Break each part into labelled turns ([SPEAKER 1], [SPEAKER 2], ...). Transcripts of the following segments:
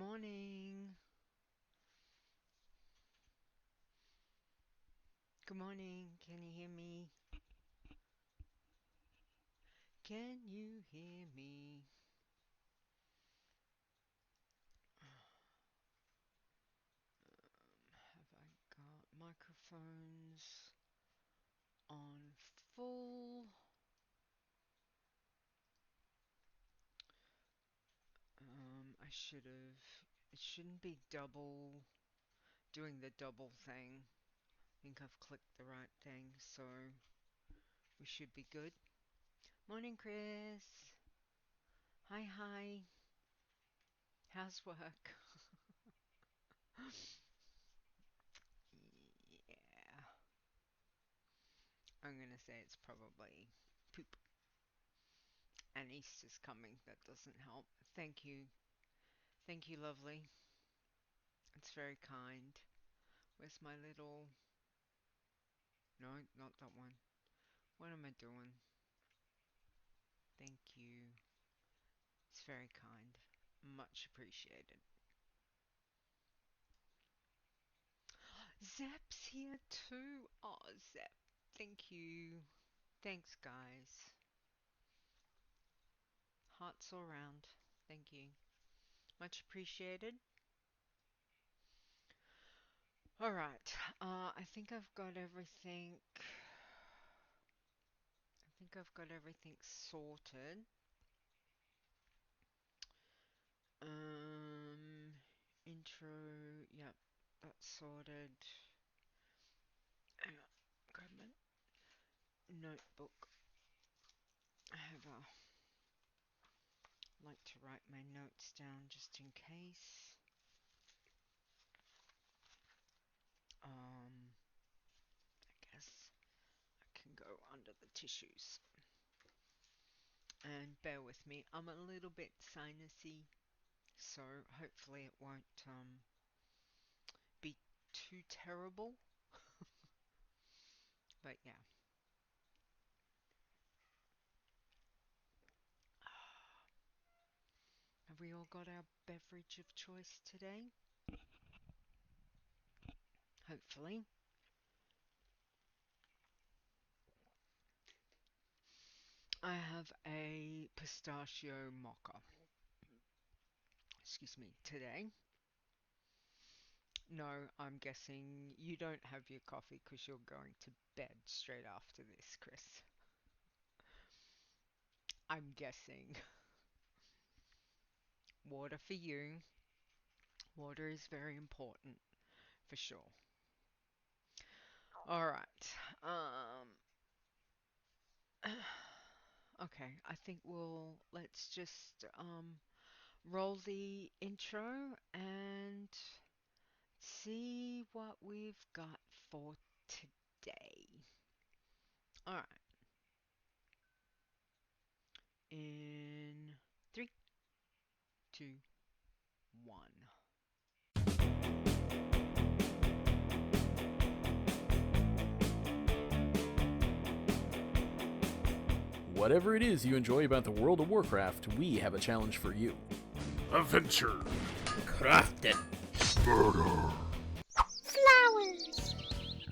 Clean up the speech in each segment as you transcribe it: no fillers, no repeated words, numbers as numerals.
[SPEAKER 1] morning. Good morning. Can you hear me? Can you hear me? Have I got microphones on full? I should have. It shouldn't be doing the double thing. I think I've clicked the right thing, so we should be good. Morning, Chris. Hi, hi. How's work? Yeah. I'm gonna say it's probably poop. And Easter's coming. That doesn't help. Thank you. Thank you, lovely. It's very kind. Where's my little... No, not that one. What am I doing? Thank you. It's very kind. Much appreciated. Zep's here too. Oh, Zep. Thank you. Thanks, guys. Hearts all round. Thank you. Much appreciated. Alright. I think I've got everything... sorted. Um, Intro, yep, that's sorted. Hang on, grab my notebook. I have like to write my notes down just in case. I guess I can go under the tissues. And bear with me, I'm a little bit sinusy, so hopefully it won't be too terrible. But yeah. Have we all got our beverage of choice today? Hopefully. I have a pistachio mocha. Excuse me, today. No, I'm guessing you don't have your coffee because you're going to bed straight after this, Chris. I'm guessing. Water for you. Water is very important, for sure. Alright. Okay, I think let's just roll the intro and see what we've got for today. Alright, in three, two, one.
[SPEAKER 2] Whatever it is you enjoy about the World of Warcraft, we have a challenge for you.
[SPEAKER 3] Adventure.
[SPEAKER 4] Crafted.
[SPEAKER 3] Murder.
[SPEAKER 5] Flowers.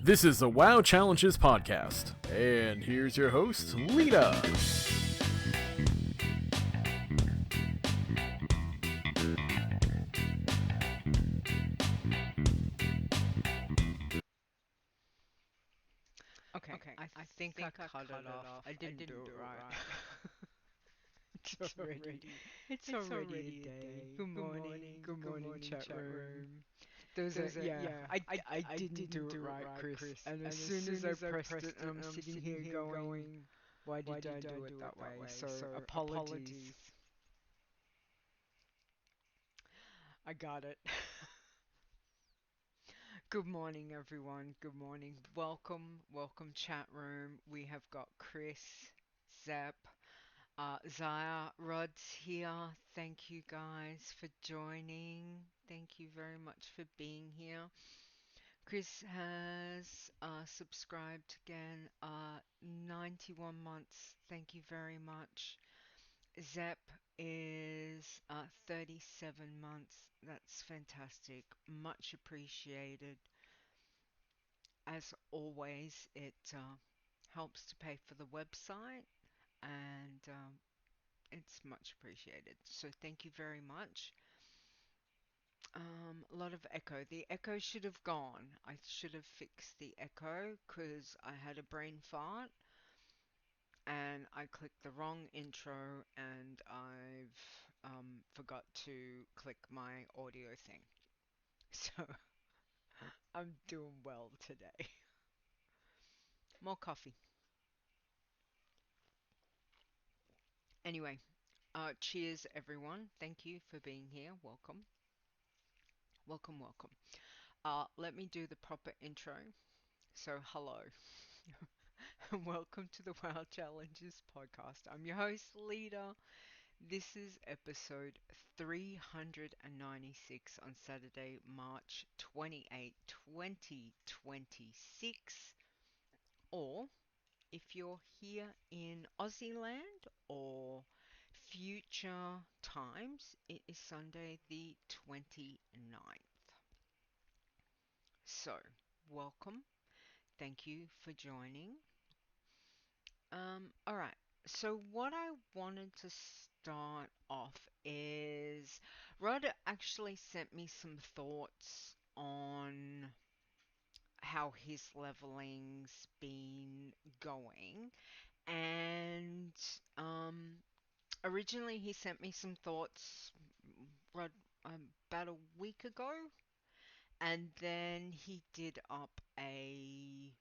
[SPEAKER 2] This is the WoW Challenges podcast, and here's your host, Leeta.
[SPEAKER 1] Okay, I think I cut it off. I didn't do it right. It's already a day. Good morning, chat room. I didn't do it right, Chris. And as soon as I pressed it, I'm sitting here going, why did I do it that way? So apologies. I got it. Good morning, everyone. Good morning. Welcome, chat room. We have got Chris, Zep, Zaya, Rod's here. Thank you guys for joining. Thank you very much for being here. Chris has subscribed again. 91 months. Thank you very much. Zep is 37 months. That's fantastic. Much appreciated. As always, it helps to pay for the website and it's much appreciated. So thank you very much. A lot of echo. The echo should have gone. I should have fixed the echo because I had a brain fart and I clicked the wrong intro and I've forgot to click my audio thing. So I'm doing well today. More coffee. Anyway, cheers everyone. Thank you for being here. Welcome. Welcome, welcome. Let me do the proper intro. So, hello. And welcome to the WoW Challenges podcast. I'm your host, Leeta. This is episode 396 on Saturday, March 28, 2026. Or if you're here in Aussie land or future times, it is Sunday the 29th. So, welcome. Thank you for joining. Alright. So what I wanted to start off is Ruud actually sent me some thoughts on how his leveling's been going. And originally he sent me some thoughts Ruud, about a week ago. And then he did up an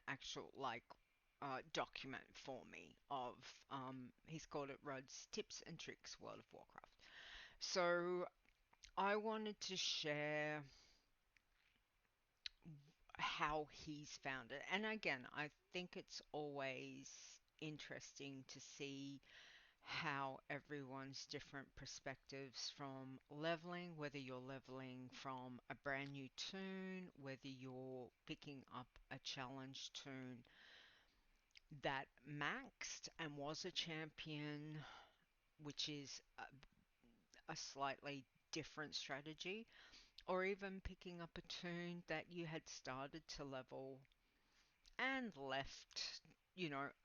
[SPEAKER 1] actual document for me of he's called it Ruud's Tips and Tricks World of Warcraft. So I wanted to share how he's found it. And again, I think it's always interesting to see how everyone's different perspectives from leveling, whether you're leveling from a brand new toon, whether you're picking up a challenge toon that maxed and was a champion, which is a slightly different strategy, or even picking up a toon that you had started to level and left,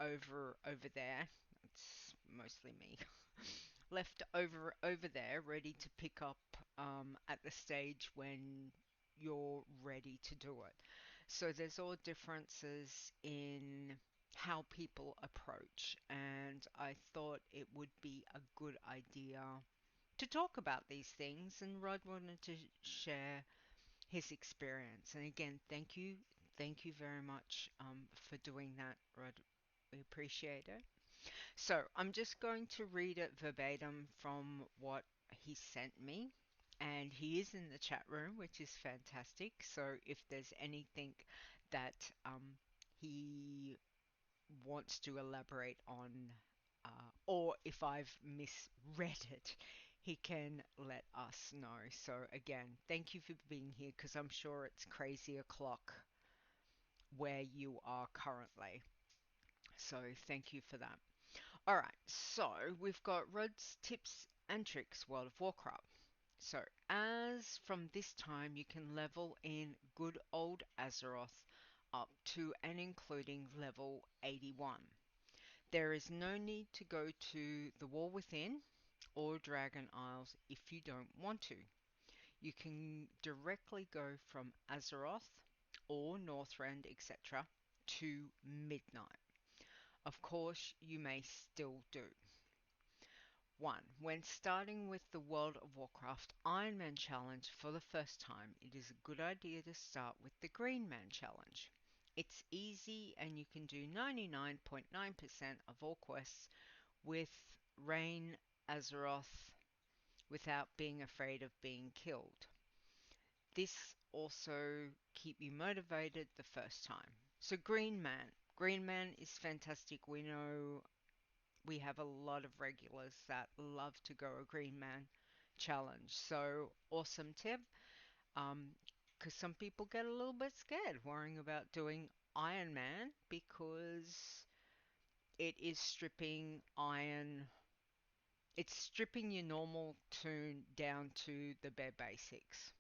[SPEAKER 1] over there. It's mostly me. Left over there, ready to pick up at the stage when you're ready to do it. So there's all differences in how people approach, and I thought it would be a good idea to talk about these things, and Rod wanted to share his experience. And again, thank you very much for doing that, Rod. We appreciate it. So I'm just going to read it verbatim from what he sent me. And he is in the chat room, which is fantastic. So if there's anything that he wants to elaborate on, or if I've misread it, he can let us know. So again, thank you for being here because I'm sure it's crazy o'clock where you are currently. So thank you for that. All right, so we've got Ruud's Tips and Tricks World of Warcraft. So, as from this time, you can level in good old Azeroth up to and including level 81. There is no need to go to the War Within or Dragon Isles if you don't want to. You can directly go from Azeroth or Northrend, etc., to Midnight. Of course, you may still do. 1. When starting with the World of Warcraft Ironman Challenge for the first time, it is a good idea to start with the Green Man Challenge. It's easy and you can do 99.9% of all quests with Rain Azeroth without being afraid of being killed. This also keep you motivated the first time. So Green Man. Green Man is fantastic. We know we have a lot of regulars that love to go a Green Man challenge. So awesome tip. Because some people get a little bit scared worrying about doing Iron Man because it is stripping iron It's stripping your normal tune down to the bare basics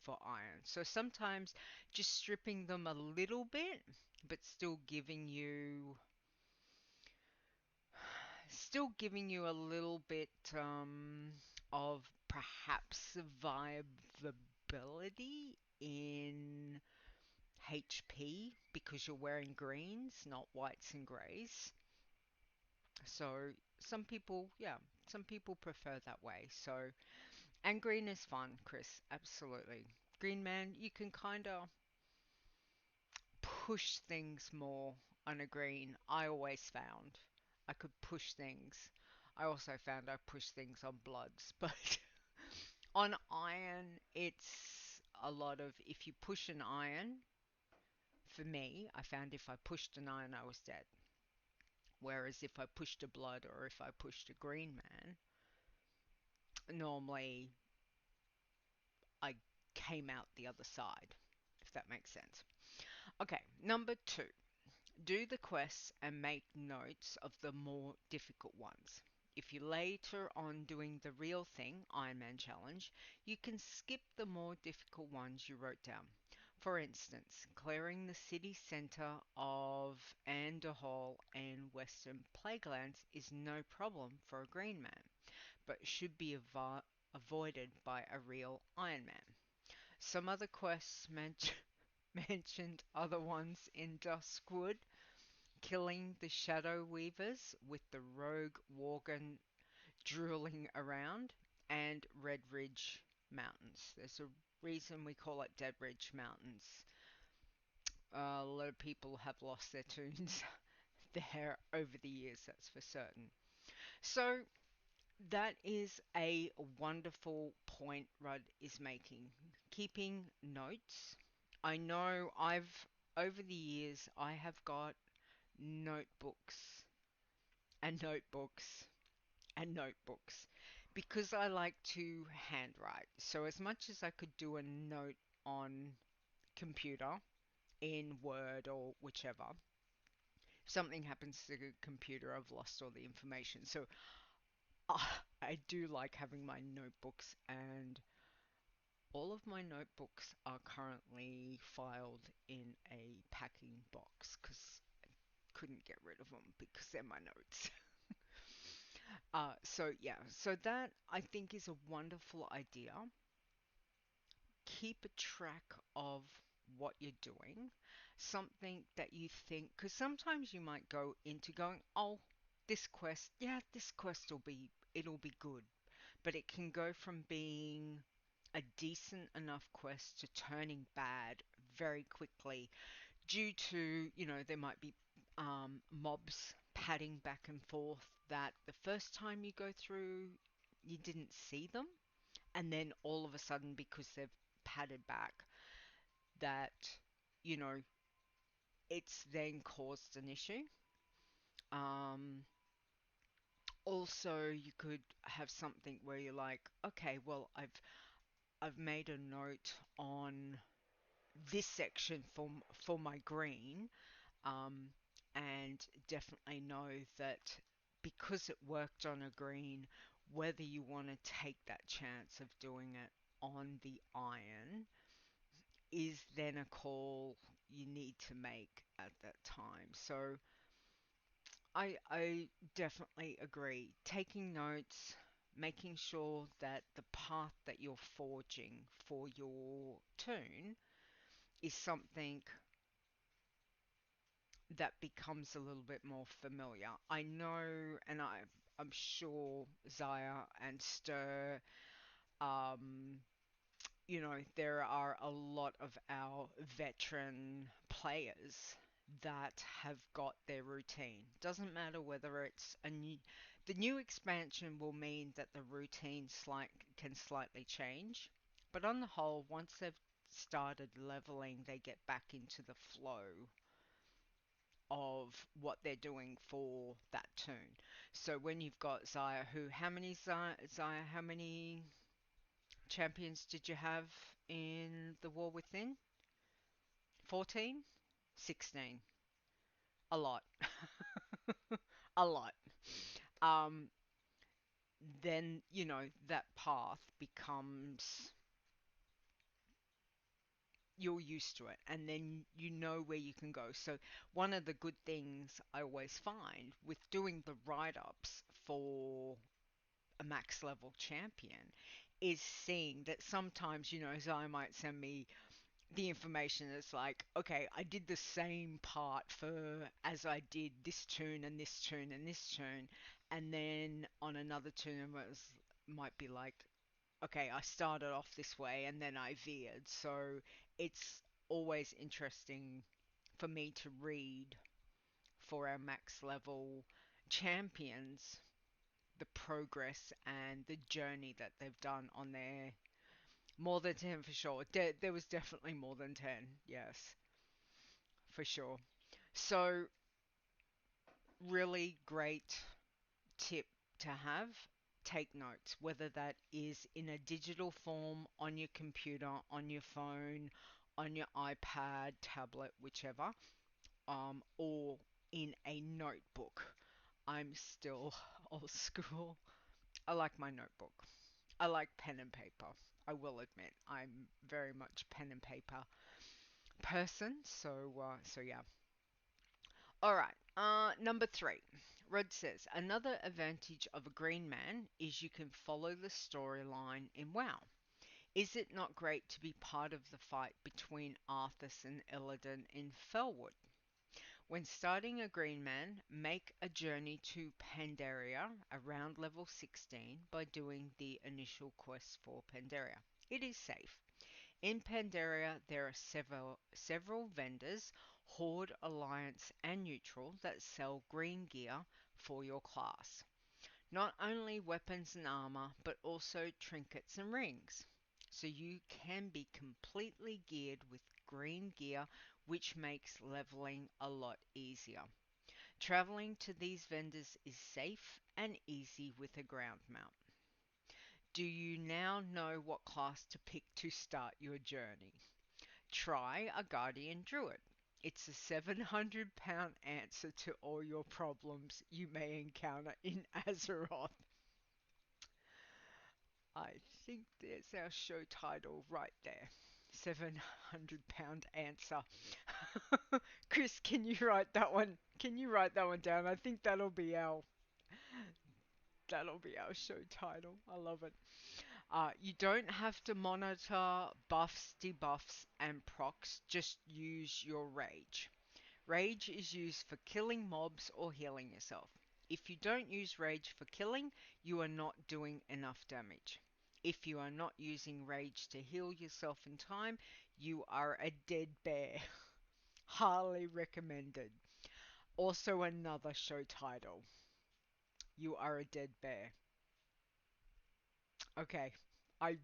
[SPEAKER 1] for iron. So sometimes just stripping them a little bit, but still giving you a little bit of perhaps survivability in HP because you're wearing greens, not whites and greys. So some people prefer that way. So, and green is fun, Chris, absolutely. Green man, you can kind of push things more on a green. I always found I could push things. I also found I push things on bloods, but on iron, it's a lot of if you push an iron, for me, I found if I pushed an iron, I was dead. Whereas if I pushed a blood or if I pushed a green man, normally I came out the other side, if that makes sense. Okay, number two. Do the quests and make notes of the more difficult ones. If you're later on doing the real thing, Ironman challenge, you can skip the more difficult ones you wrote down. For instance, clearing the city centre of Andorhal and Western Plaguelands is no problem for a green man, but should be avoided by a real Ironman. Some other quests mentioned other ones in Duskwood, killing the Shadow Weavers with the rogue Worgen drooling around, and Redridge Mountains. There's a reason we call it Deadridge Mountains. A lot of people have lost their tunes there over the years, that's for certain. So that is a wonderful point Rudd is making. Keeping notes. I know over the years, I have got notebooks and notebooks and notebooks because I like to handwrite. So as much as I could do a note on computer in Word or whichever, if something happens to the computer, I've lost all the information. So I do like having my notebooks, and all of my notebooks are currently filed in a packing box because I couldn't get rid of them because they're my notes. So that I think is a wonderful idea. Keep a track of what you're doing, something that you think, because sometimes you might go into going, oh, this quest it'll be good, but it can go from being a decent enough quest to turning bad very quickly due to, there might be mobs padding back and forth that the first time you go through, you didn't see them. And then all of a sudden, because they've padded back, that, you know, it's then caused an issue. Um, Also, you could have something where you're like, okay, well, I've made a note on this section for my green, um, and definitely know that because it worked on a green, whether you want to take that chance of doing it on the iron is then a call you need to make at that time. So I definitely agree. Taking notes, making sure that the path that you're forging for your tune is something that becomes a little bit more familiar. I know, and I'm sure Zaya and Stir, um, there are a lot of our veteran players that have got their routine. Doesn't matter whether it's the new expansion will mean that the routine can slightly change, but on the whole, once they've started leveling, they get back into the flow of what they're doing for that tune. So when you've got Zaya, how many champions did you have in the War Within? 14? 16. A lot. A lot. Um, then, that path becomes, you're used to it, and then you know where you can go. So one of the good things I always find with doing the write-ups for a max level champion is seeing that sometimes, Zai might send me the information that's like, okay, I did the same part for as I did this tune and this tune and this tune, and then on another tune it might be like, okay, I started off this way and then I veered. So it's always interesting for me to read for our max level champions the progress and the journey that they've done on their more than 10 for sure. There was definitely more than 10, yes, for sure. So, really great tip to have. Take notes, whether that is in a digital form, on your computer, on your phone, on your iPad, tablet, whichever, or in a notebook. I'm still old school. I like my notebook. I like pen and paper. I will admit, I'm very much pen and paper person. So yeah. All right. Number three. Rod says another advantage of a green man is you can follow the storyline in WoW. Is it not great to be part of the fight between Arthas and Illidan in Felwood? When starting a green man, make a journey to Pandaria around level 16 by doing the initial quest for Pandaria. It is safe. In Pandaria, there are several vendors, Horde, Alliance, and Neutral, that sell green gear for your class. Not only weapons and armor, but also trinkets and rings. So you can be completely geared with green gear, which makes leveling a lot easier. Traveling to these vendors is safe and easy with a ground mount. Do you now know what class to pick to start your journey? Try a Guardian Druid. It's a 700-pound answer to all your problems you may encounter in Azeroth. I think there's our show title right there. 700-pound answer. Chris, can you write that one? Can you write that one down? I think that'll be our show title. I love it. You don't have to monitor buffs, debuffs, and procs. Just use your rage. Rage is used for killing mobs or healing yourself. If you don't use rage for killing, you are not doing enough damage. If you are not using rage to heal yourself in time, you are a dead bear. Highly recommended. Also another show title. You are a dead bear. Okay. I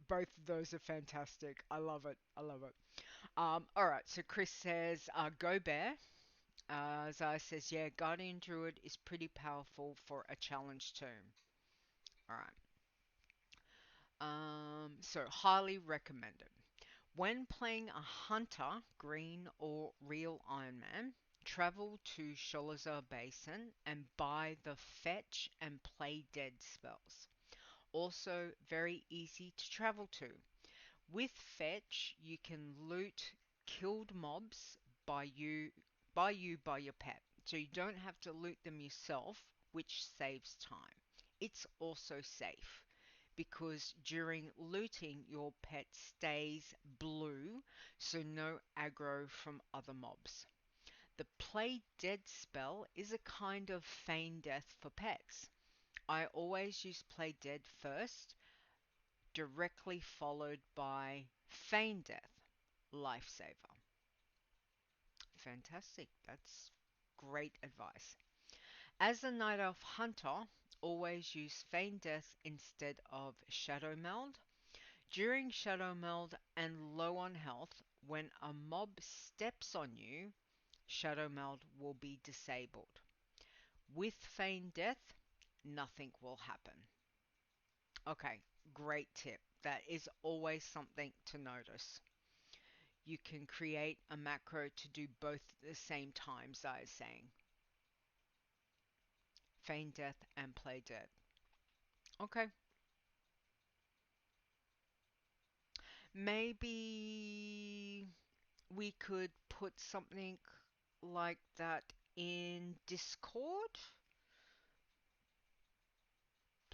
[SPEAKER 1] both of those are fantastic. I love it. I love it. All right. So Chris says, "Go bear." Zaya says, "Yeah, Guardian Druid is pretty powerful for a challenge tomb." All right. So highly recommended. When playing a hunter, green or real Ironman, travel to Sholazar Basin and buy the fetch and play dead spells. Also very easy to travel to. With fetch, you can loot killed mobs by by your pet. So you don't have to loot them yourself, which saves time. It's also safe because during looting your pet stays blue, so no aggro from other mobs. The play dead spell is a kind of feign death for pets. I always use play dead first, directly followed by feign death, lifesaver. Fantastic. That's great advice. As a night elf hunter, always use feign death instead of shadow meld. During shadow meld and low on health, when a mob steps on you, shadow meld will be disabled. With feign death, nothing will happen. Okay, great tip. That is always something to notice. You can create a macro to do both at the same time, as I was saying. Feign death and play dead. Okay. Maybe we could put something like that in Discord.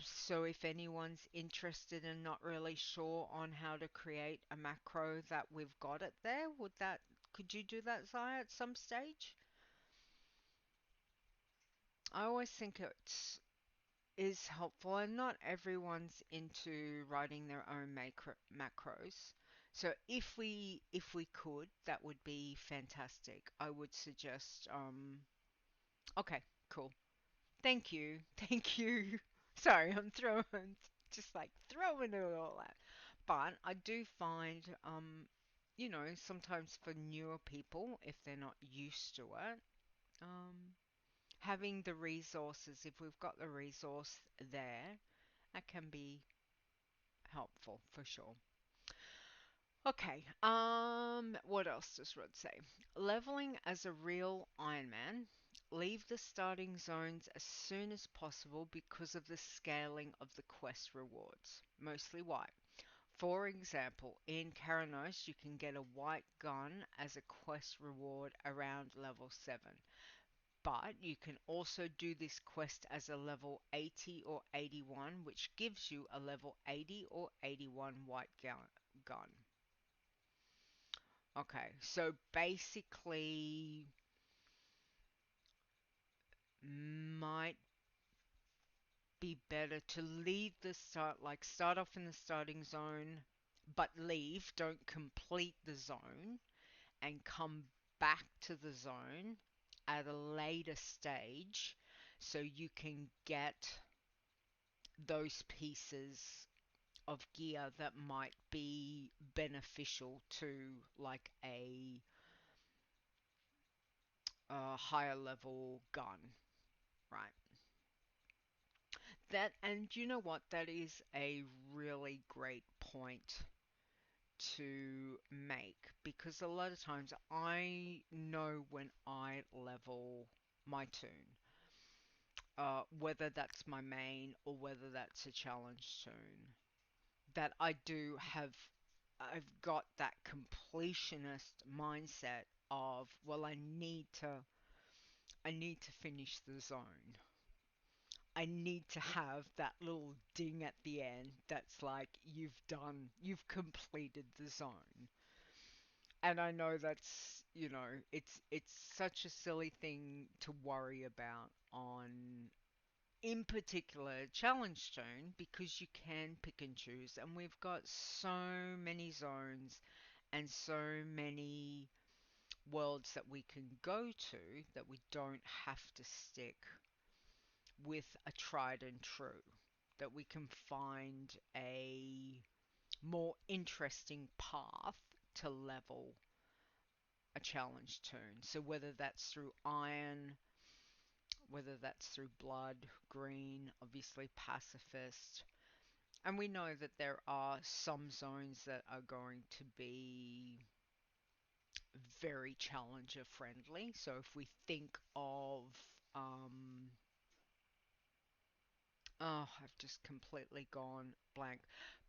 [SPEAKER 1] So if anyone's interested and not really sure on how to create a macro that we've got it there, could you do that, Zaya, at some stage? I always think it is helpful, and not everyone's into writing their own macros. So if we could, that would be fantastic. I would suggest okay, cool. Thank you. Thank you. Sorry, I'm throwing just like throwing it all out. But I do find sometimes for newer people, if they're not used to it, um having the resources, if we've got the resource there, that can be helpful for sure. Okay, what else does Rod say? Leveling as a real Ironman. Leave the starting zones as soon as possible because of the scaling of the quest rewards. Mostly white. For example, in Karanos, you can get a white gun as a quest reward around level 7. But you can also do this quest as a level 80 or 81, which gives you a level 80 or 81 white gun. Okay, so basically, might be better to leave the start off in the starting zone, but leave, don't complete the zone, and come back to the zone at a later stage so you can get those pieces of gear that might be beneficial to like a higher level gun, right? That, and you know what? That is a really great point to make because a lot of times I know when I level my toon, whether that's my main or whether that's a challenge toon, that I've got that completionist mindset of, well, I need to finish the zone. I need to have that little ding at the end that's like you've completed the zone. And I know it's such a silly thing to worry about on in particular challenge zone because you can pick and choose, and we've got so many zones and so many worlds that we can go to that we don't have to stick with a tried and true, that we can find a more interesting path to level a challenge turn. So whether that's through iron, whether that's through blood, green, obviously pacifist. And we know that there are some zones that are going to be very challenger friendly. So if we think of I've just completely gone blank.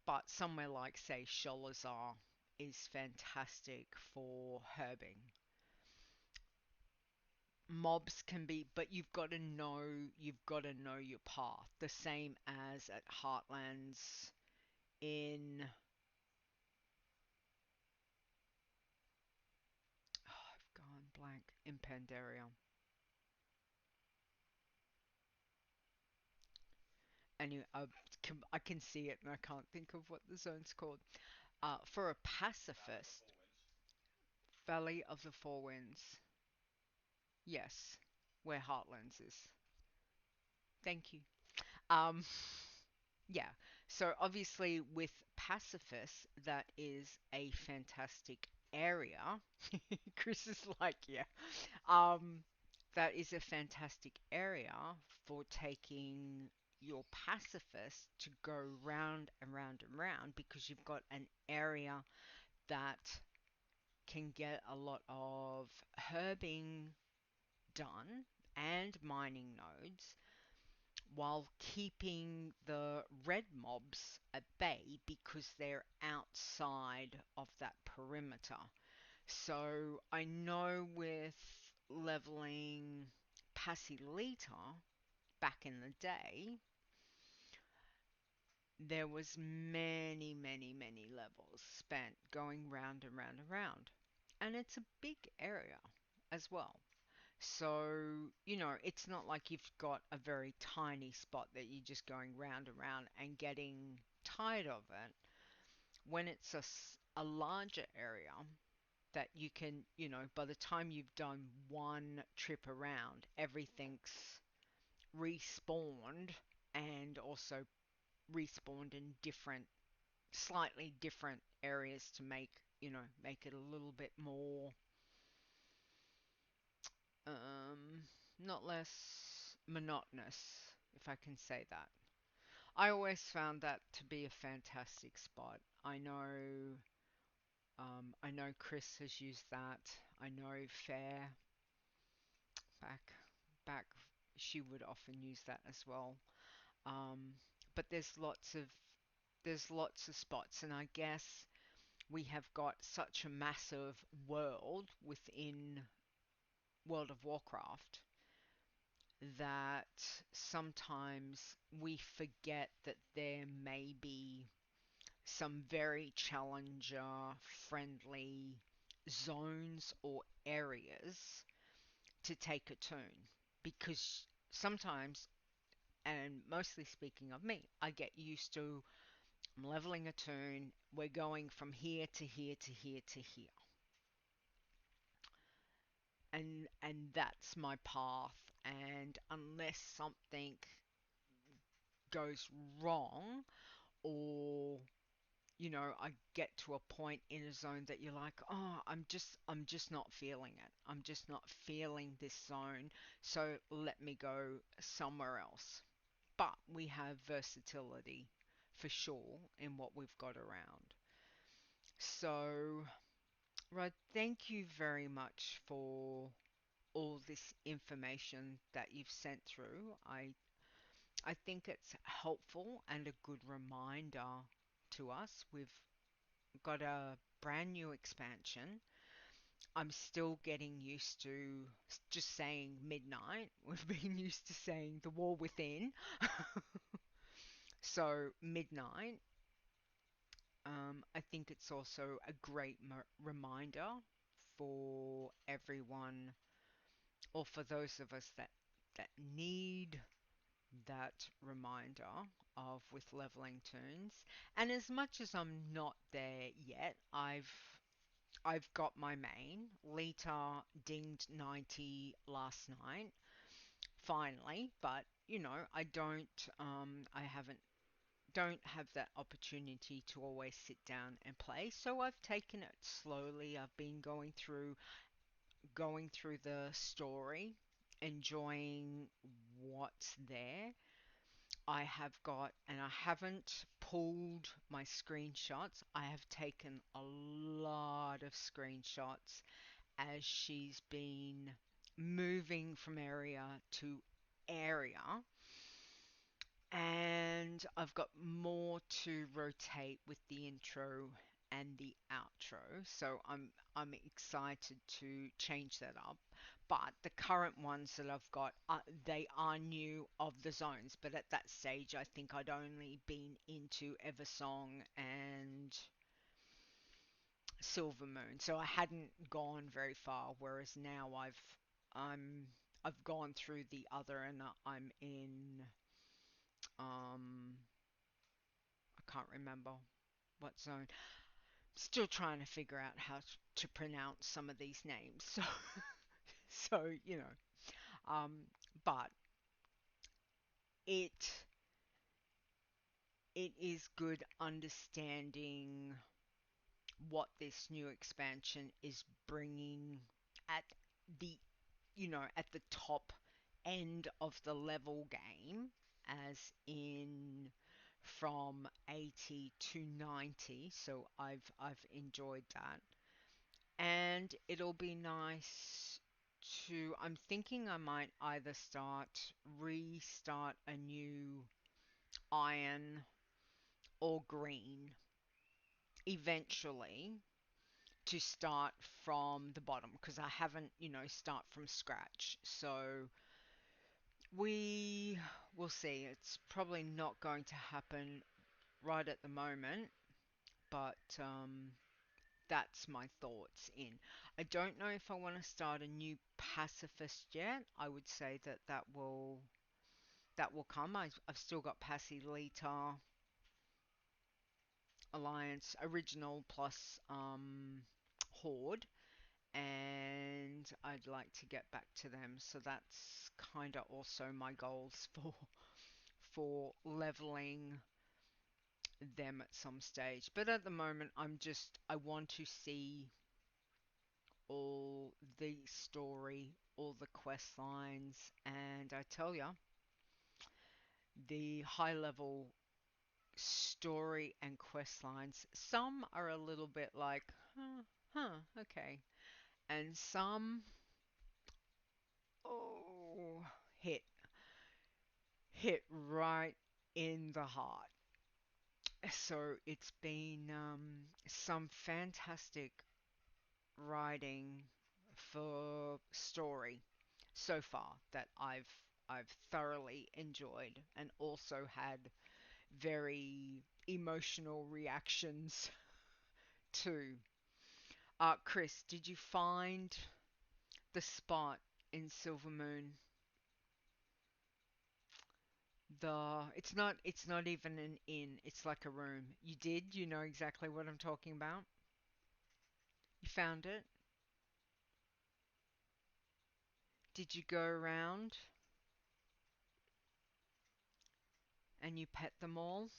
[SPEAKER 1] But somewhere like, say, Sholazar is fantastic for herbing. Mobs can be, but you've got to know your path. The same as at Heartlands in I've gone blank in Pandaria. Anyway, I can see it and I can't think of what the zone's called. For a pacifist, Valley of the Four Winds. Yes, where Heartlands is. Thank you. Um, yeah. So obviously with pacifists, that is a fantastic area. Chris is like, yeah. Um, that is a fantastic area for taking your pacifist to go round and round and round because you've got an area that can get a lot of herbing done and mining nodes while keeping the red mobs at bay because they're outside of that perimeter. So I know with leveling Leeta back in the day, there was many levels spent going round and round and round. And it's a big area as well. So, it's not like you've got a very tiny spot that you're just going round and round and getting tired of it. When it's a larger area that you can, by the time you've done one trip around, everything's respawned and also respawned in slightly different areas to make it a little bit more, um, not less monotonous, if I can say that. I always found that to be a fantastic spot. I know Chris has used that. I know Fair back back she would often use that as well. Um, but there's lots of spots, and I guess we have got such a massive world within World of Warcraft that sometimes we forget that there may be some very challenger friendly zones or areas to take a tune, because sometimes, and mostly speaking of me, I get used to, I'm leveling a tune, we're going from here to here to here to here, and that's my path. And unless something goes wrong, or I get to a point in a zone that you're like, oh, I'm just not feeling it. I'm just not feeling this zone. So let me go somewhere else. But we have versatility for sure in what we've got around. So, Rod, thank you very much for all this information that you've sent through. I think it's helpful and a good reminder to us. We've got a brand new expansion. I'm still getting used to just saying midnight. We've been used to saying the war within. So, midnight. I think it's also a great reminder for everyone, or for those of us that need that reminder of with leveling tunes. And as much as I'm not there yet, I've got my main. Leeta dinged 90 last night, finally, but I haven't don't have that opportunity to always sit down and play. So I've taken it slowly. I've been going through the story, enjoying what's there. And I haven't pulled my screenshots. I have taken a lot of screenshots as she's been moving from area to area. And I've got more to rotate with the intro and the outro. So I'm excited to change that up. But the current ones that I've got, they are new of the zones. But at that stage, I think I'd only been into Eversong and Silver Moon, so I hadn't gone very far. Whereas now I'm I've gone through the other, and I'm in, um I can't remember what zone. Still trying to figure out how to pronounce some of these names. So so um but it it is good understanding what this new expansion is bringing at the at the top end of the level game, as in from 80 to 90. So I've enjoyed that, and it'll be nice I'm thinking I might either restart a new iron or green eventually to start from the bottom because I haven't, start from scratch. So we will see. It's probably not going to happen right at the moment, but that's my thoughts in. I don't know if I want to start a new pacifist yet. I would say that will come. I've still got Passy Leeta Alliance original plus Horde, and I'd like to get back to them. So that's kind of also my goals for leveling them at some stage. But at the moment, I want to see all the story, all the quest lines, and I tell ya, the high level story and quest lines, some are a little bit like, okay, and some, oh, hit right in the heart. So it's been some fantastic writing for story so far that I've thoroughly enjoyed and also had very emotional reactions to. Chris, did you find the spot in Silver Moon? It's not even an inn, it's like a room. You did? You know exactly what I'm talking about? You found it? Did you go around and you pet them all?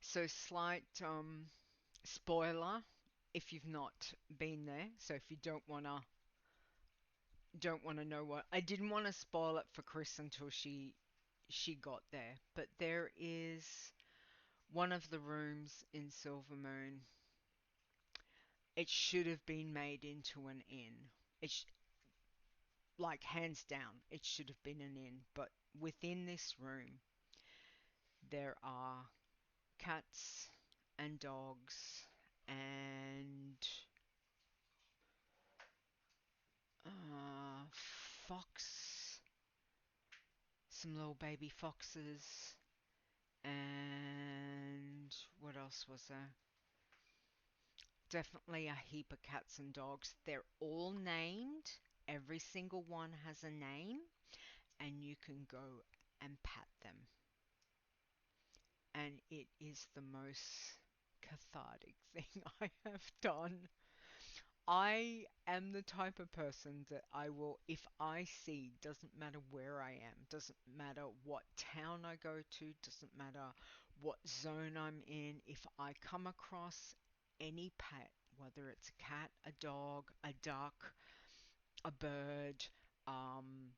[SPEAKER 1] So slight spoiler if you've not been there. So if you don't wanna know what I didn't want to spoil it for Chris until she got there. But there is one of the rooms in Silver Moon. It should have been made into an inn. Like hands down, it should have been an inn. But within this room, there are cats and dogs and fox, some little baby foxes, and what else was there? Definitely a heap of cats and dogs. They're all named. Every single one has a name, and you can go and pat them. And it is the most cathartic thing I have done. I am the type of person that I will, if I see, doesn't matter where I am, doesn't matter what town I go to, doesn't matter what zone I'm in, if I come across any pet, whether it's a cat, a dog, a duck, a bird, um,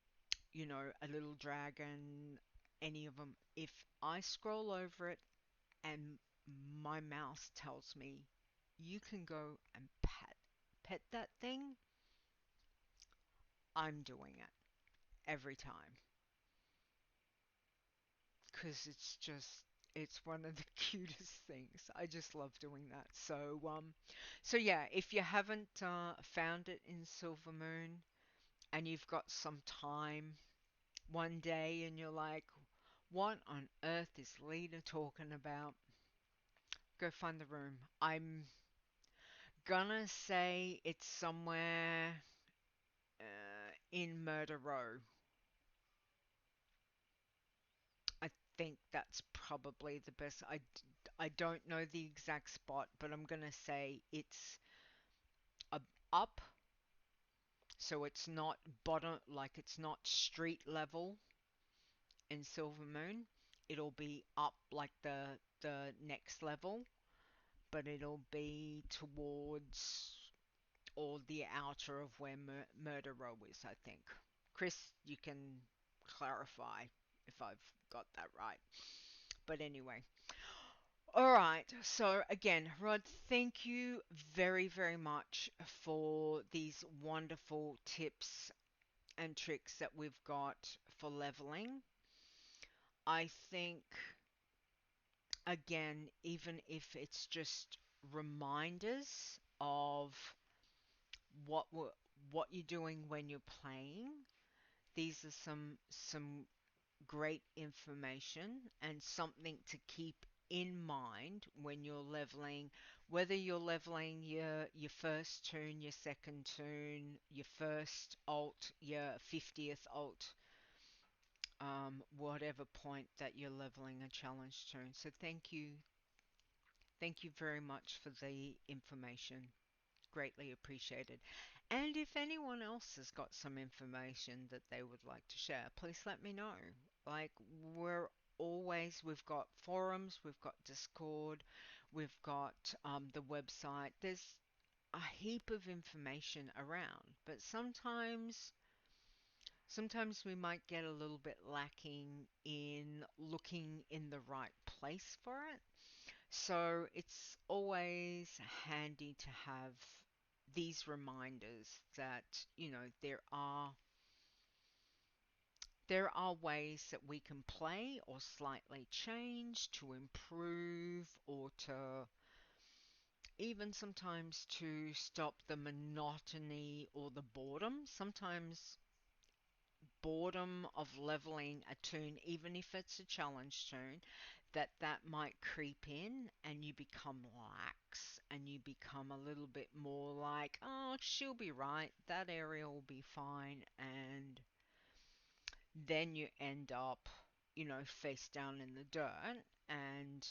[SPEAKER 1] a little dragon, any of them, if I scroll over it and my mouse tells me you can go and pet that thing, I'm doing it every time because it's one of the cutest things. I just love doing that. So yeah, if you haven't found it in Silver Moon and you've got some time one day and you're like, what on earth is Leeta talking about? Go find the room. I'm gonna say it's somewhere in Murder Row. I think that's probably the best. I don't know the exact spot, but I'm gonna say it's up, so it's not bottom, like it's not street level in Silver Moon. It'll be up like the next level, but it'll be towards or the outer of where Murder Row is, I think. Chris, you can clarify if I've got that right. But anyway, All right. So again, Rod, thank you very, very much for these wonderful tips and tricks that we've got for leveling. I think, again, even if it's just reminders of what we're, what you're doing when you're playing, these are some great information and something to keep in mind when you're leveling, whether you're leveling your first tune, your second tune, your first alt, your 50th alt, whatever point that you're leveling a challenge tune. So thank you very much for the information. Greatly appreciated. And if anyone else has got some information that they would like to share, please let me know. Like, we've got forums, we've got Discord, we've got the website. There's a heap of information around, but sometimes we might get a little bit lacking in looking in the right place for it. So it's always handy to have these reminders that, there are ways that we can play or slightly change to improve or to even sometimes to stop the monotony or the boredom. Sometimes boredom of leveling a tune, even if it's a challenge tune, that might creep in and you become lax and you become a little bit more like, oh, she'll be right, that area will be fine, and then you end up, face down in the dirt and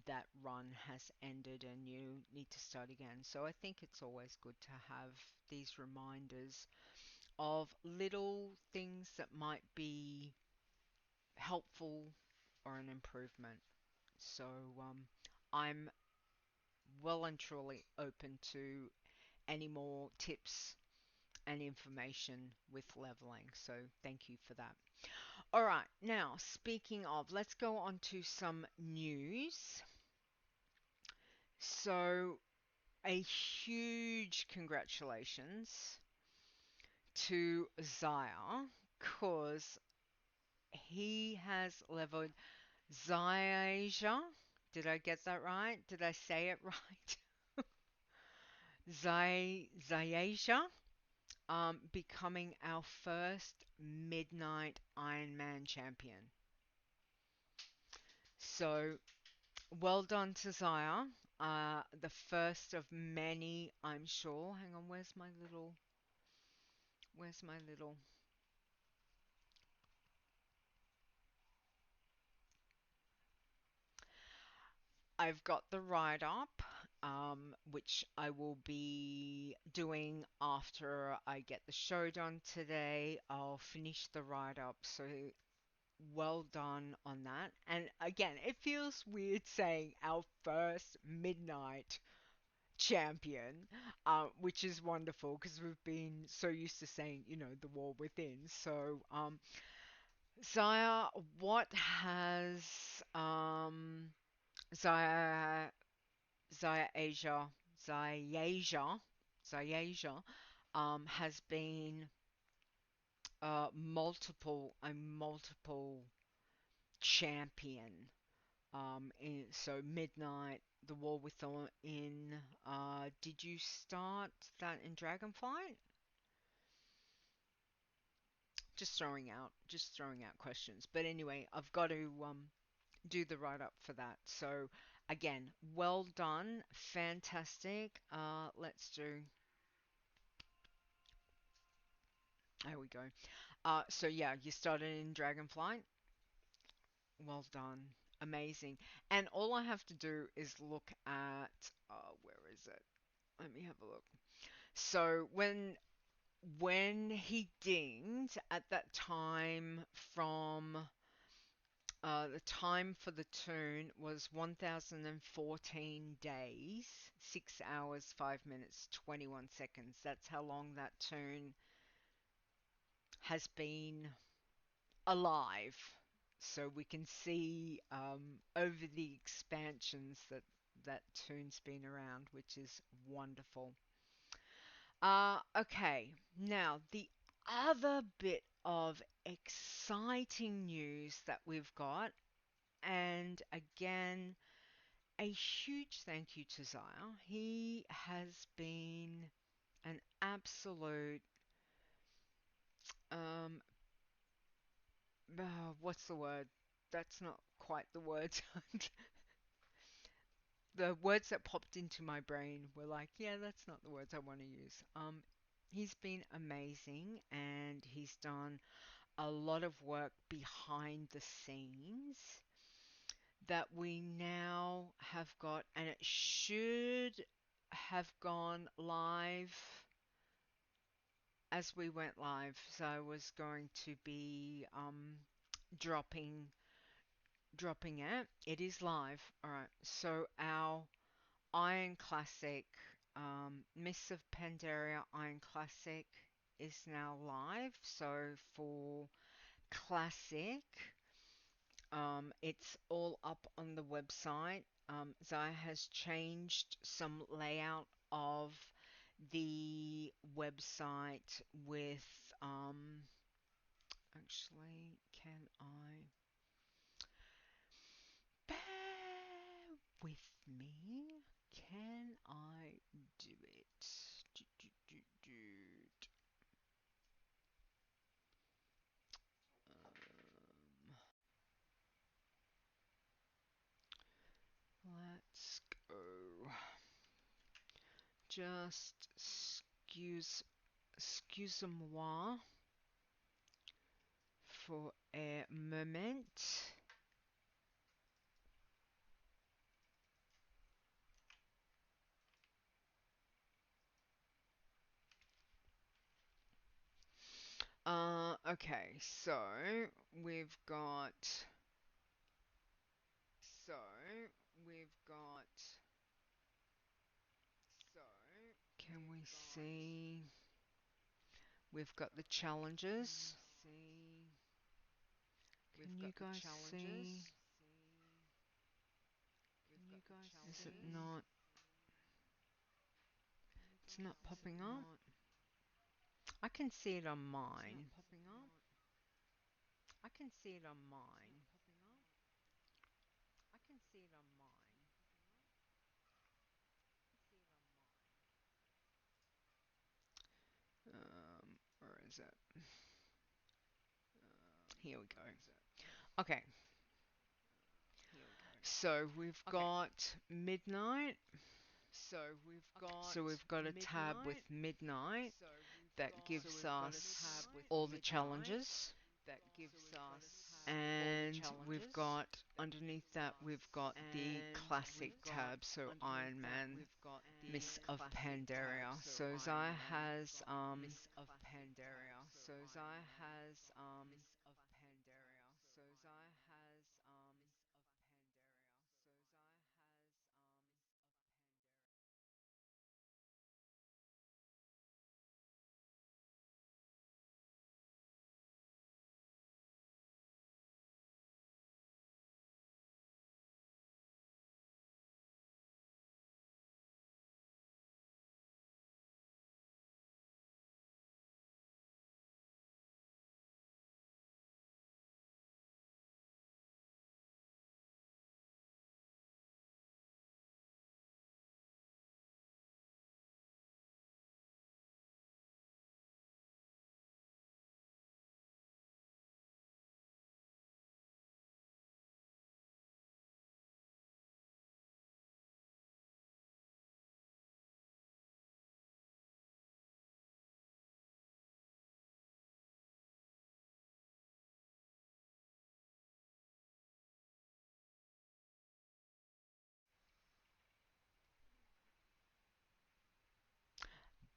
[SPEAKER 1] that run has ended and you need to start again. So I think it's always good to have these reminders of little things that might be helpful or an improvement. So I'm well and truly open to any more tips and information with leveling. So thank you for that. All right, now speaking of, let's go on to some news. So a huge congratulations to Zaya because he has leveled Zyasia. Did I get that right? Did I say it right? Zyasia, becoming our first Midnight Ironman champion. So, well done to Zaya. The first of many, I'm sure. Hang on, where's my little I've got the write up, which I will be doing after I get the show done today. I'll finish the write up, so well done on that. And again, it feels weird saying our first midnight champion, which is wonderful because we've been so used to saying, the war within. So, Zaya, what has Zaya Zyasia, Zyasia, Zyasia, has been a multiple champion. So Midnight, the War Within. Did you start that in Dragonflight? Just throwing out questions. But anyway, I've got to do the write up for that. So again, well done, fantastic. Let's do. There we go. So yeah, you started in Dragonflight. Well done. Amazing. And all I have to do is look at where is it? Let me have a look. So when he dinged at that time from the time for the tune was 1014 days, 6 hours, 5 minutes, 21 seconds. That's how long that tune has been alive. so we can see over the expansions that Toon's been around, which is wonderful. Okay, now the other bit of exciting news that we've got, and again, a huge thank you to Zaya. He has been an absolute um what's the word? That's not quite the word. The words that popped into my brain were like, yeah, that's not the words I want to use. He's been amazing and he's done a lot of work behind the scenes that we now have got, and it should have gone live as we went live. So I was going to be dropping it. It is live. All right. So our Iron Classic, Mists of Pandaria Iron Classic is now live. So for Classic, it's all up on the website. Zaya has changed some layout of the website with, actually, can I bear with me? Can I do it? Do, do, do, do. Let's go. Just excuse-moi for a moment. Okay, so we've got so we've got so can we see we've got the challenges. Can you guys see? Is it not? It's not popping up. I can see it on mine. I can see it on mine. I can see it on mine. Where is it? Here we go. Okay. So we've got midnight. So we've got a tab with midnight that gives us all the challenges. And we've got underneath that we've got the classic tab, so Ironman, Miss of Pandaria. So Zaya has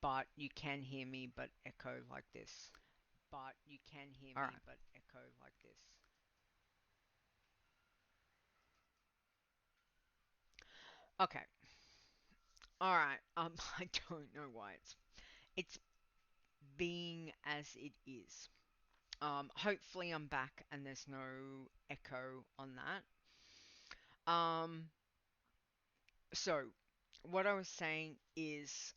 [SPEAKER 1] but you can hear me but echo like this. Alright. Okay. Alright. I don't know why it's being as it is. Hopefully I'm back and there's no echo on that. Um, so what I was saying is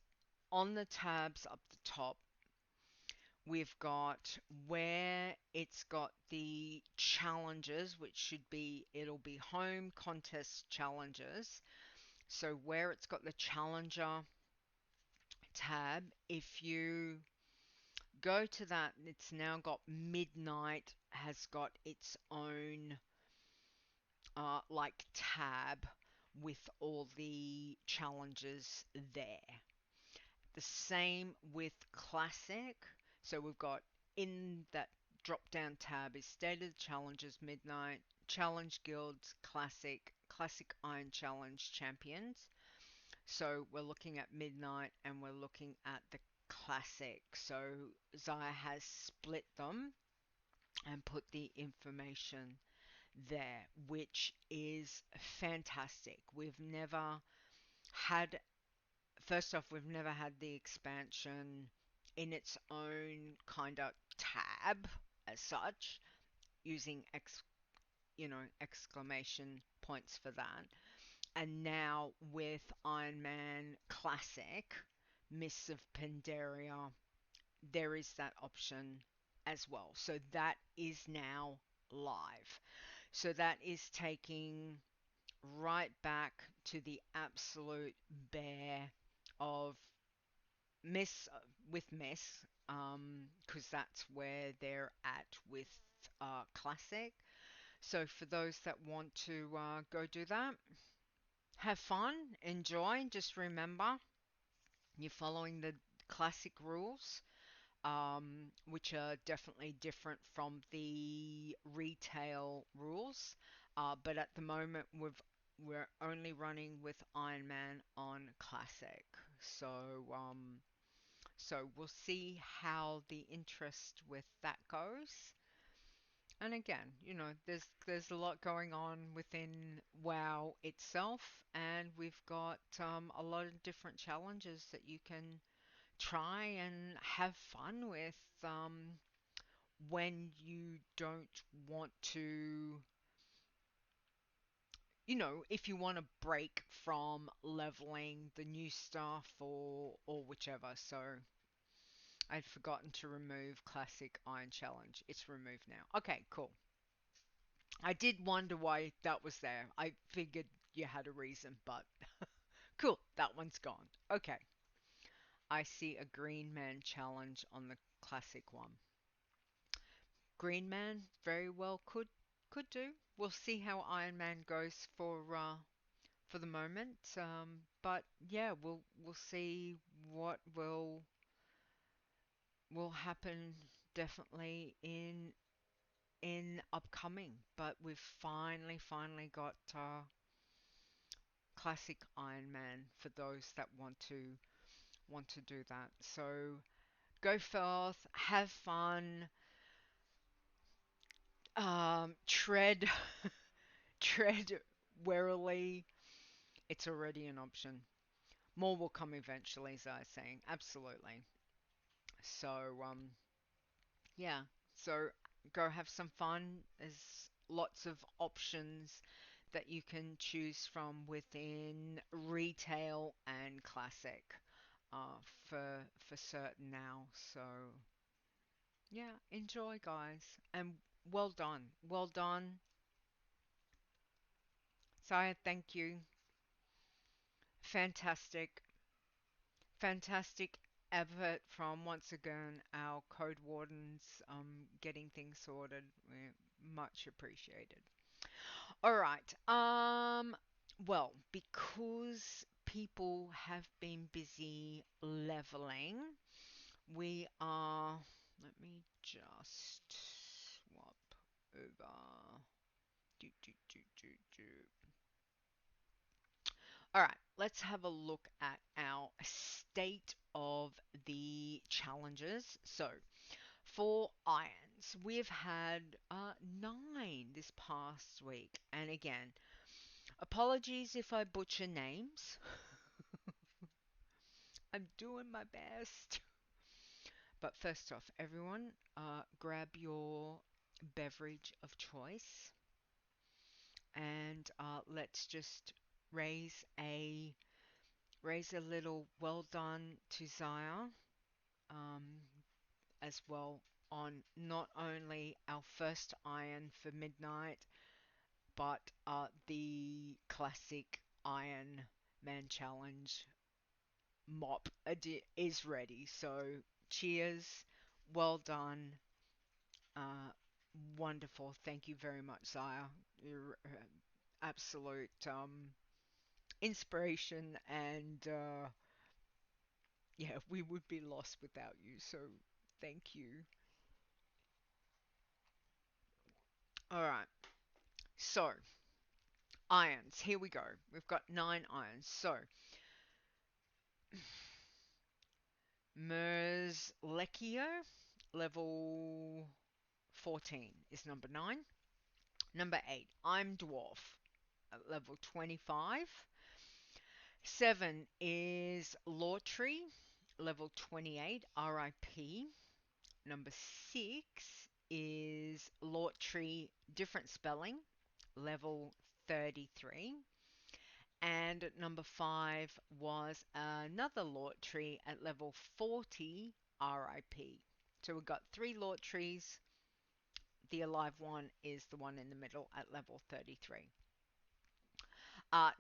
[SPEAKER 1] on the tabs up the top, we've got where it's got the challenges, which should be, it'll be home contest challenges. So where it's got the challenger tab, if you go to that, it's now got midnight, has got its own like tab with all the challenges there. The same with classic. So we've got in that drop down tab is stated challenges midnight, challenge guilds, classic, classic iron challenge champions. So we're looking at midnight and we're looking at the classic. So Zaya has split them and put the information there, which is fantastic. We've never had, first off, we've never had the expansion in its own kind of tab as such, using exclamation points for that. And now with Iron Man Classic, Mists of Pandaria, there is that option as well. So that is now live. So that is taking right back to the absolute bare of Miss with Miss, because that's where they're at with Classic. So for those that want to go do that, have fun, enjoy. Just remember, you're following the Classic rules, which are definitely different from the retail rules. But at the moment, we're only running with Iron Man on Classic. So we'll see how the interest with that goes. And again, there's a lot going on within WoW itself, and we've got a lot of different challenges that you can try and have fun with when you don't want to, if you want to break from leveling the new stuff or whichever. So I'd forgotten to remove Classic Iron Challenge. It's removed now. Okay, cool. I did wonder why that was there. I figured you had a reason, but cool, that one's gone. Okay. I see a Green Man challenge on the Classic one. Green Man very well could do. We'll see how Iron Man goes for the moment. But yeah, we'll see what will happen definitely in upcoming. But we've finally got classic Iron Man for those that want to do that. So go forth, have fun, tread tread warily. It's already an option. More will come eventually, as I was saying. Absolutely. So yeah. So go have some fun. There's lots of options that you can choose from within retail and classic, for certain now. So yeah, enjoy, guys, and well done, well done. Saya, thank you. Fantastic, fantastic effort from once again our code wardens, getting things sorted. We're much appreciated. All right. Well, because people have been busy leveling, we are. Let me just swap over. Do, do, do, do, do. All right, let's have a look at our state of the challenges. So, for irons, we've had 9 this past week. And again, apologies if I butcher names. I'm doing my best. But first off, everyone, grab your beverage of choice and let's just raise a little well done to Zaya, um, as well on not only our first iron for midnight, but the classic Iron Man challenge mop is ready. So cheers, well done, uh, wonderful. Thank you very much, Zaya. You're absolute inspiration, and yeah, we would be lost without you. So thank you. All right. So irons. Here we go. We've got 9 irons. So Merzlecchio, level 14 is number 9. Number 8, I'm Dwarf at level 25. 7 is Lawtree, level 28, RIP. Number 6 is Lawtree, different spelling, level 33. And at number 5 was another Lawtree at level 40, RIP. So we've got 3 Lawtrees. The alive one is the one in the middle at level 33.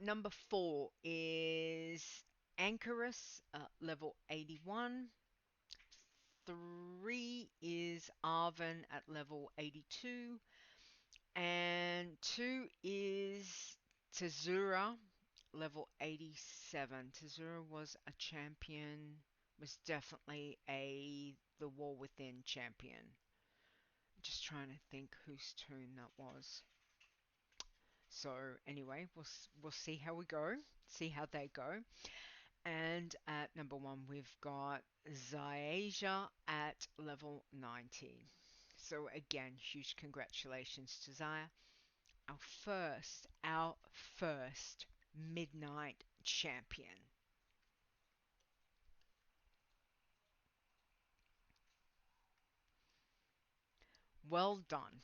[SPEAKER 1] Number 4 is Anchorus, level 81. 3 is Arven at level 82. And 2 is Tazura, level 87. Tazura was a champion, was definitely the War Within champion. Just trying to think whose turn that was. So anyway, we'll see how we go, see how they go. And at number 1, we've got Zayasia at level 90. So again, huge congratulations to Zaya. Our first midnight champion. Well done.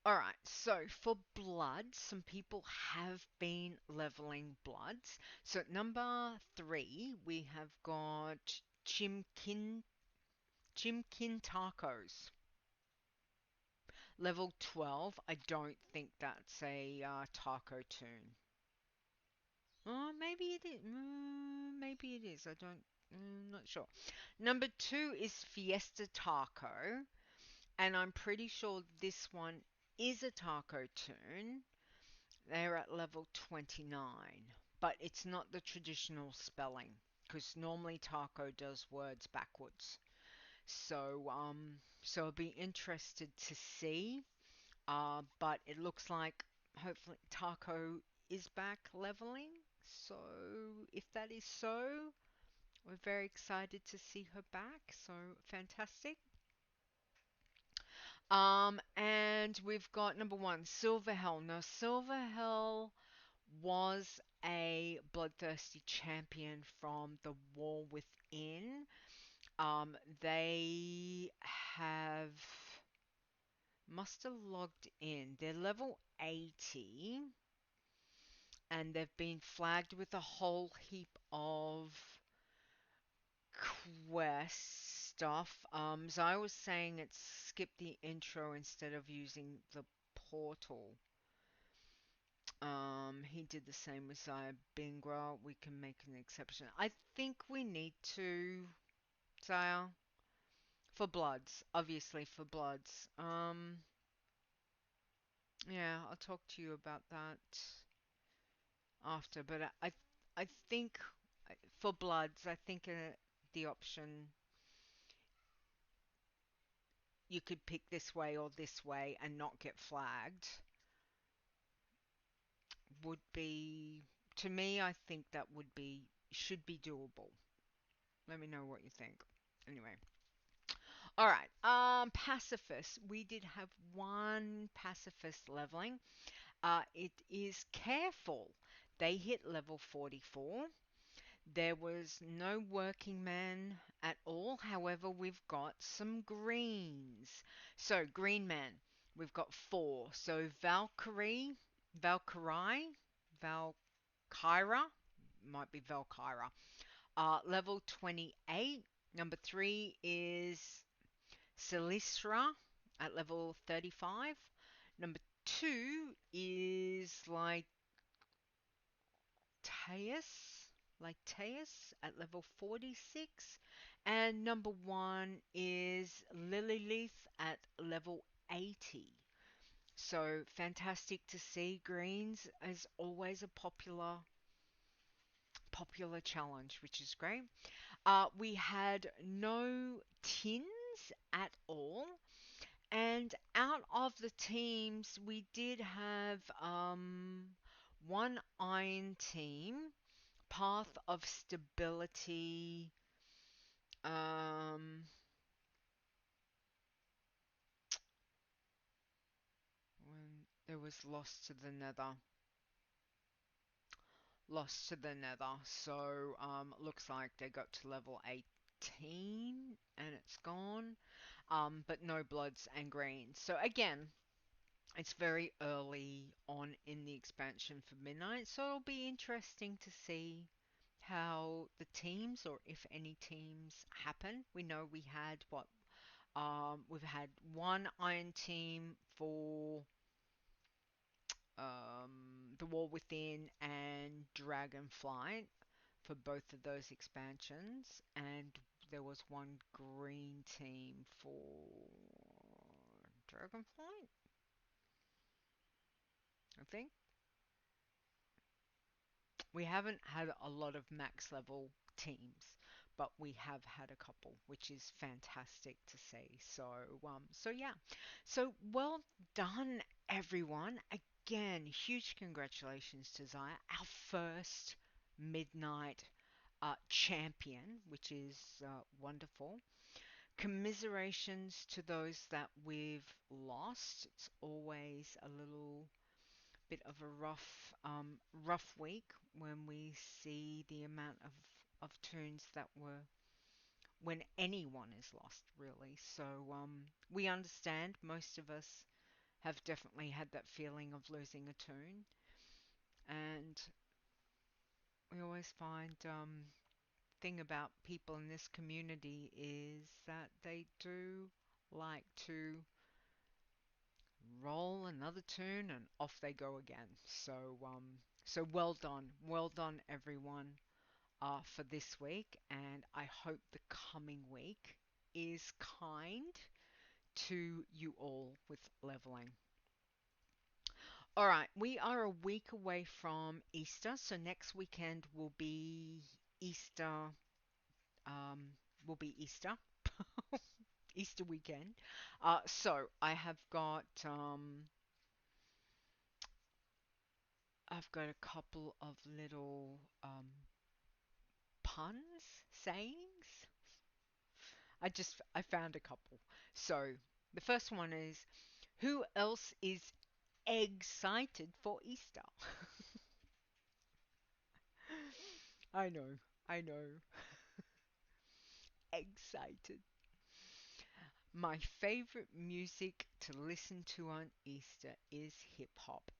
[SPEAKER 1] Alright, so for bloods, some people have been leveling bloods. So at number 3, we have got Chimkin Tacos. Level 12. I don't think that's a taco tune. Oh, maybe it is. Maybe it is. I don't. Not sure. Number 2 is Fiesta Taco, and I'm pretty sure this one is a taco tune. They're at level 29, but it's not the traditional spelling because normally taco does words backwards. So I'll be interested to see. But it looks like hopefully Taco is back leveling. So if that is so, we're very excited to see her back. So fantastic. And we've got number 1, Silverhell. Now Silverhell was a bloodthirsty champion from the War Within. They must have logged in. They're level 80 and they've been flagged with a whole heap of quest stuff. So I was saying it's skip the intro instead of using the portal. He did the same with Zaya Bingra. We can make an exception. I think we need to, Zaya, for bloods, obviously for bloods. Yeah, I'll talk to you about that after, but I think for bloods, I think the option you could pick this way or this way and not get flagged would be, to me, I think that should be doable. Let me know what you think. Anyway. All right. Pacifist. We did have one pacifist leveling. It is Careful. They hit level 44. There was no working man at all. However, we've got some greens. So, green man, we've got four. So, Valkyrie, Valkyra, might be Valkyra. Level 28. Number three is Silistra at level 35. Number two is Teus at level 46. And number one is Lililith at level 80. So fantastic to see. Greens is always a popular challenge, which is great. We had no tins at all. And out of the teams, we did have one iron team, Path of Stability. Um, when there was lost to the Nether. So looks like they got to level 18 and it's gone. But no bloods and greens. So again, it's very early on in the expansion for Midnight, so it'll be interesting to see how the teams, or if any teams, happen. We know we've had one Iron team for the War Within and Dragonflight for both of those expansions, and there was one green team for Dragonflight, I think. We haven't had a lot of max level teams, but we have had a couple, which is fantastic to see. So yeah. So well done, everyone. Again, huge congratulations to Zaya, our first midnight champion, which is wonderful. Commiserations to those that we've lost. It's always a little bit of a rough week when we see the amount of tunes that were when anyone is lost, really. So we understand. Most of us have definitely had that feeling of losing a tune, and we always find thing about people in this community is that they do like to roll another tune and off they go again. So well done everyone for this week, and I hope the coming week is kind to you all with leveling. All right, we are a week away from Easter, so next weekend will be Easter. Will be Easter. Easter weekend. So I've got a couple of little puns, sayings. I found a couple. So the first one is, who else is excited for Easter? I know, excited. My favorite music to listen to on Easter is hip hop.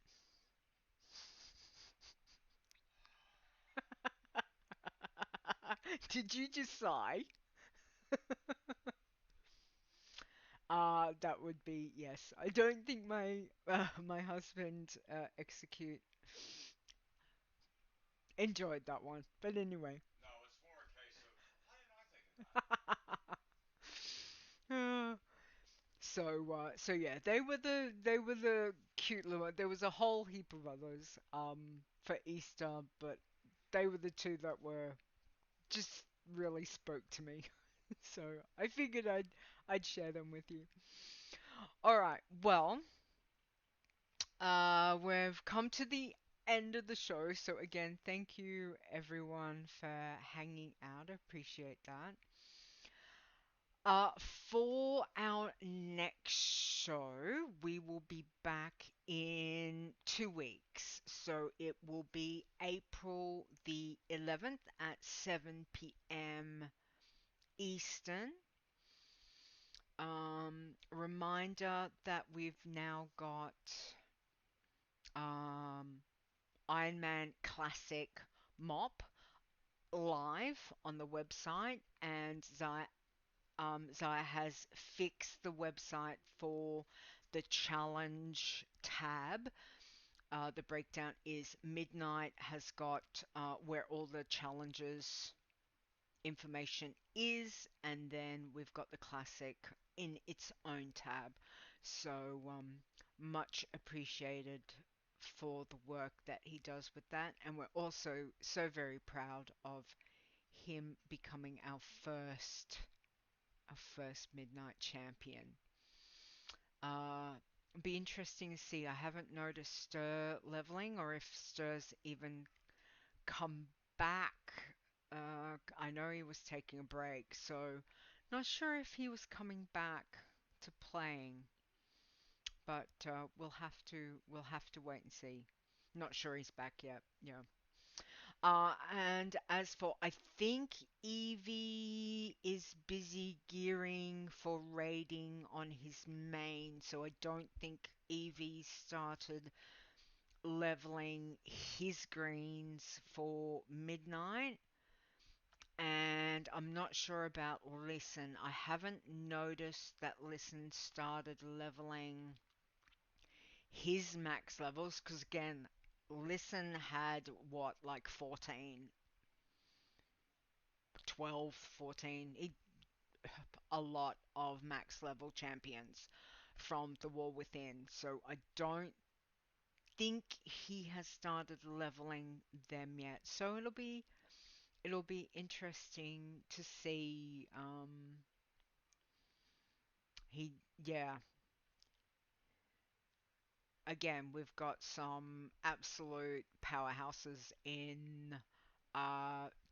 [SPEAKER 1] Did you just sigh? That would be yes. I don't think my husband execute enjoyed that one, but anyway.
[SPEAKER 3] No, it's more a case of why didn't I think of that?
[SPEAKER 1] Uh, so yeah, they were the cute little. There was a whole heap of others for Easter, but they were the two that were just really spoke to me. So I figured I'd share them with you. All right, well, we've come to the end of the show. So again, thank you everyone for hanging out. I appreciate that. For our next So we will be back in 2 weeks. So it will be April the 11th at 7 p.m. Eastern. Reminder that we've now got um, Ironman Classic Mop live on the website, and Zaya has fixed the website for the challenge tab. The breakdown is Midnight has got where all the challenges information is, and then we've got the classic in its own tab. So much appreciated for the work that he does with that, and we're also so very proud of him becoming our first Midnight champion. Uh, be interesting to see. I haven't noticed Stir leveling, or if Stir's even come back. I know he was taking a break, so not sure if he was coming back to playing, but we'll have to wait and see. Not sure he's back yet. Yeah. And as for, I think Evie is busy gearing for raiding on his main, so I don't think Evie started leveling his greens for midnight. And I'm not sure about Listen. I haven't noticed that Listen started leveling his max levels, because again, Listen had what, like 14, 12, 14, a lot of max level champions from the War Within. So I don't think he has started leveling them yet. So it'll be interesting to see. Yeah, again, we've got some absolute powerhouses in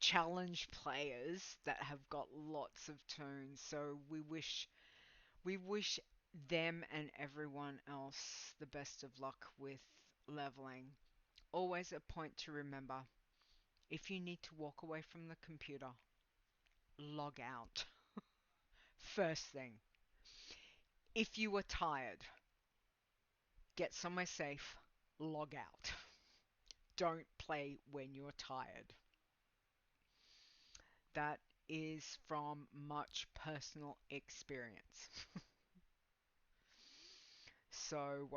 [SPEAKER 1] challenge players that have got lots of tunes. So we wish them and everyone else the best of luck with leveling. Always a point to remember. If you need to walk away from the computer, log out. First thing. If you are tired, get somewhere safe, log out. Don't play when you're tired. That is from much personal experience. So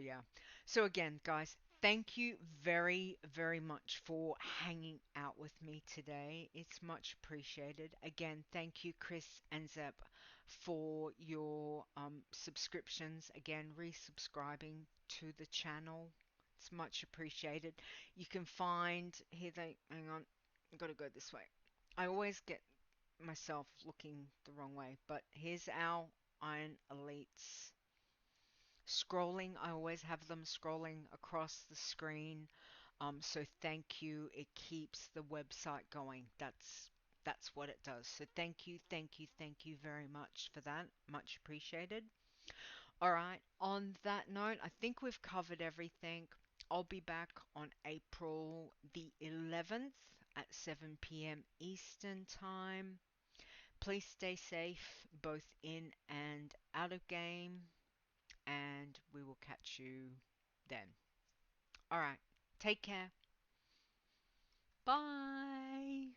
[SPEAKER 1] yeah. So again, guys, thank you very, very much for hanging out with me today. It's much appreciated. Again, thank you, Chris and Zep, for your subscriptions. Again, resubscribing to the channel. It's much appreciated. You can find here. Hang on, I've got to go this way. I always get myself looking the wrong way, but here's our Iron Elites scrolling. I always have them scrolling across the screen. So thank you. It keeps the website going. That's what it does. So thank you, thank you, thank you very much for that. Much appreciated. All right. On that note, I think we've covered everything. I'll be back on April the 11th at 7 p.m. Eastern Time. Please stay safe, both in and out of game, and we will catch you then. All right. Take care. Bye.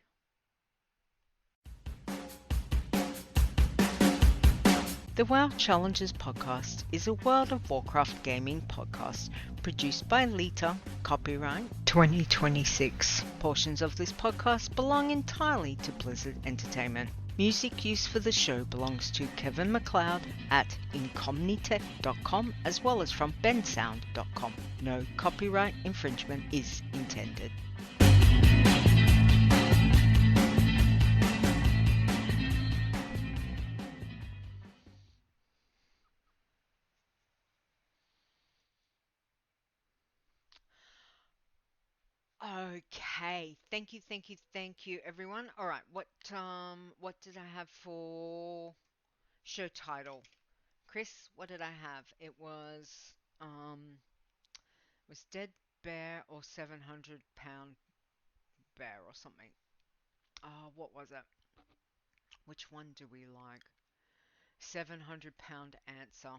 [SPEAKER 1] The WoW Challenges podcast is a World of Warcraft gaming podcast produced by Leeta, copyright 2026. Portions of this podcast belong entirely to Blizzard Entertainment. Music used for the show belongs to Kevin MacLeod at incomnitech.com, as well as from bensound.com. No copyright infringement is intended. Okay. Thank you, everyone. All right. What did I have for show title? Chris, what did I have? It was dead bear or 700-pound bear or something. What was it? Which one do we like? 700-pound answer.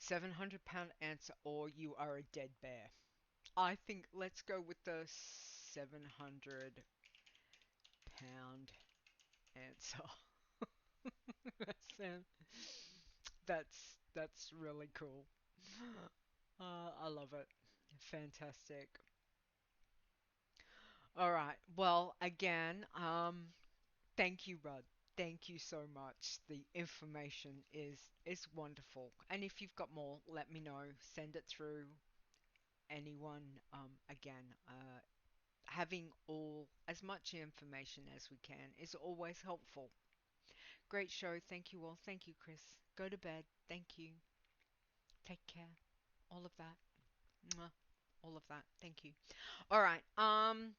[SPEAKER 1] 700-pound answer, or you are a dead bear. I think let's go with the 700-pound answer. That's, that's really cool. I love it. Fantastic. All right. Well, again, thank you, Rudd. Thank you so much. The information is wonderful. And if you've got more, let me know. Send it through. Anyone, again, having all as much information as we can is always helpful. Great show. Thank you all. Thank you, Chris. Go to bed. Thank you. Take care. All of that. Mwah. All of that. Thank you. All right. On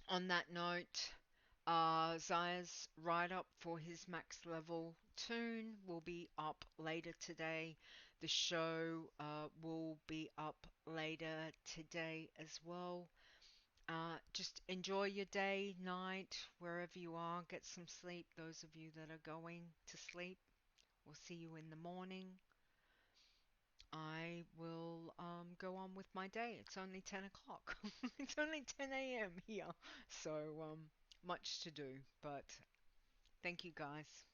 [SPEAKER 1] that note, Zaya's write up for his max level tune will be up later today. The show will be up later today as well. Just enjoy your day, night, wherever you are. Get some sleep. Those of you that are going to sleep, we'll see you in the morning. I will go on with my day. It's only 10 o'clock. It's only 10 a.m. here. So, much to do. But thank you guys.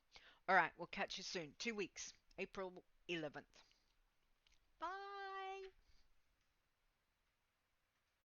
[SPEAKER 1] All right, we'll catch you soon. 2 weeks, April 11th.